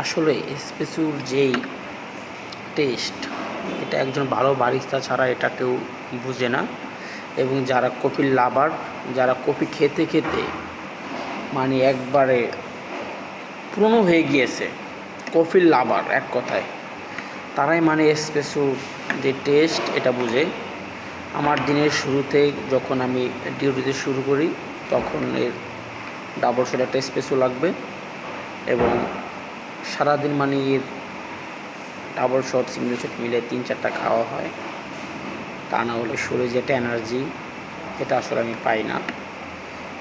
আসলে এসপ্রেসোর যেই টেস্ট, এটা একজন ভালো বারিস্তা ছাড়া এটা কেউ বুঝে না। এবং যারা কফির লাভার, যারা কফি খেতে খেতে মানে একবারে পুরনো হয়ে গিয়েছে, কফির লাভার এক কথায়, তারাই মানে এসপ্রেসোর যে টেস্ট এটা বুঝে। আমার দিনের শুরুতে যখন আমি ডিউটিতে শুরু করি তখন এর ডাবল শট একটা এসপ্রেসো লাগবে এবং সারাদিন মানে এর ডাবল শট সিঙ্গেল শট মিলে 3-4টা খাওয়া হয়। তা না হলে শরীরে যেটা এনার্জি, এটা আসলে আমি পাই না।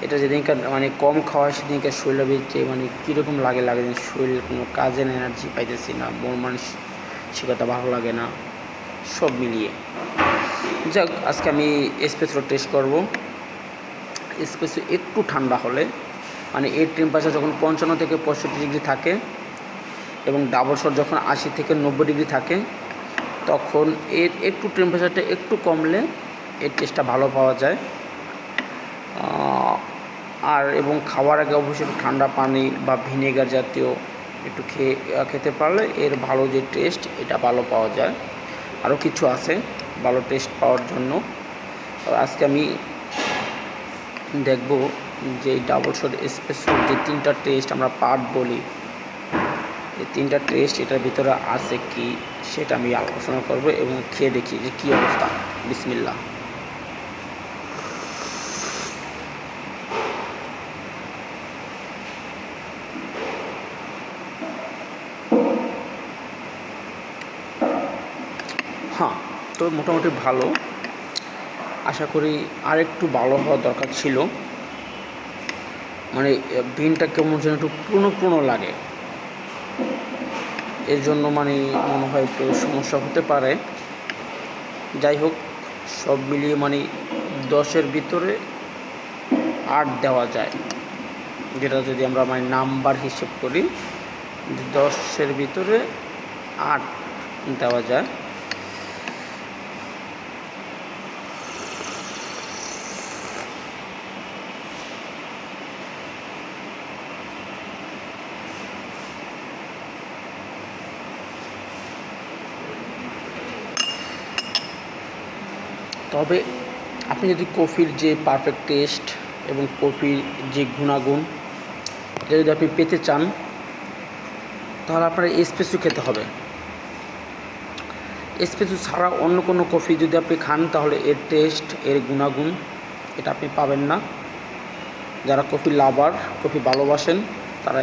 এটা যেদিনকার মানে কম খাওয়া হয় সেদিনকার শরীরের ভিতরে মানে কীরকম লাগে যেন শরীরের কোনো কাজের এনার্জি পাইতেছি না, মন মানসিকতা ভালো লাগে না, সব মিলিয়ে। যাক, আজকে আমি এসপ্রেসো টেস্ট করব। এসপ্রেসো একটু ঠান্ডা হলে মানে এর টেম্পারেচার যখন 55 থেকে 65 ডিগ্রি থাকে এবং ডাবল শট যখন 80 থেকে 90 ডিগ্রি থাকে, তখন এর একটু টেম্পারেচারটা একটু কমলে এর টেস্টটা ভালো পাওয়া যায়। আর এবং খাওয়ার আগে অবশ্যই একটু ঠান্ডা পানি বা ভিনেগার জাতীয় একটু খেতে পারলে এর ভালো যে টেস্ট এটা ভালো পাওয়া যায়। আরও কিছু আছে ভালো টেস্ট পাওয়ার জন্য। আজকে আমি দেখব যে ডাবল শট এসপ্রেসোর যে 3টা টেস্ট আমরা পার্ট বলি, এই 3টা টেস্ট এটার ভিতরে আছে কি সেটা আমি আলোচনা করব এবং খেয়ে দেখি যে কী অবস্থা। বিসমিল্লাহ। হ্যাঁ, তো মোটামুটি ভালো। আশা করি আর একটু ভালো হওয়া দরকার ছিল। মানে বিনটা কেমন যেন একটু পুরনো পুরনো লাগে, এর জন্য মানে মনে হয় একটু সমস্যা হতে পারে। যাই হোক, সব মিলিয়ে মানে 10-এর ভিতরে 8 দেওয়া যায়, যেটা যদি আমরা মানে নাম্বার হিসেব করি 10-এর ভিতরে 8 দেওয়া যায়। তবে আপনি যদি কফির যে পারফেক্ট টেস্ট এবং কফির যে গুণাগুণ এটা যদি আপনি পেতে চান, তাহলে আপনার এসপ্রেসো খেতে হবে। এসপ্রেসো ছাড়া অন্য কোনো কফি যদি আপনি খান তাহলে এর টেস্ট, এর গুণাগুণ এটা আপনি পাবেন না। যারা কফি লাভার, কফি ভালোবাসেন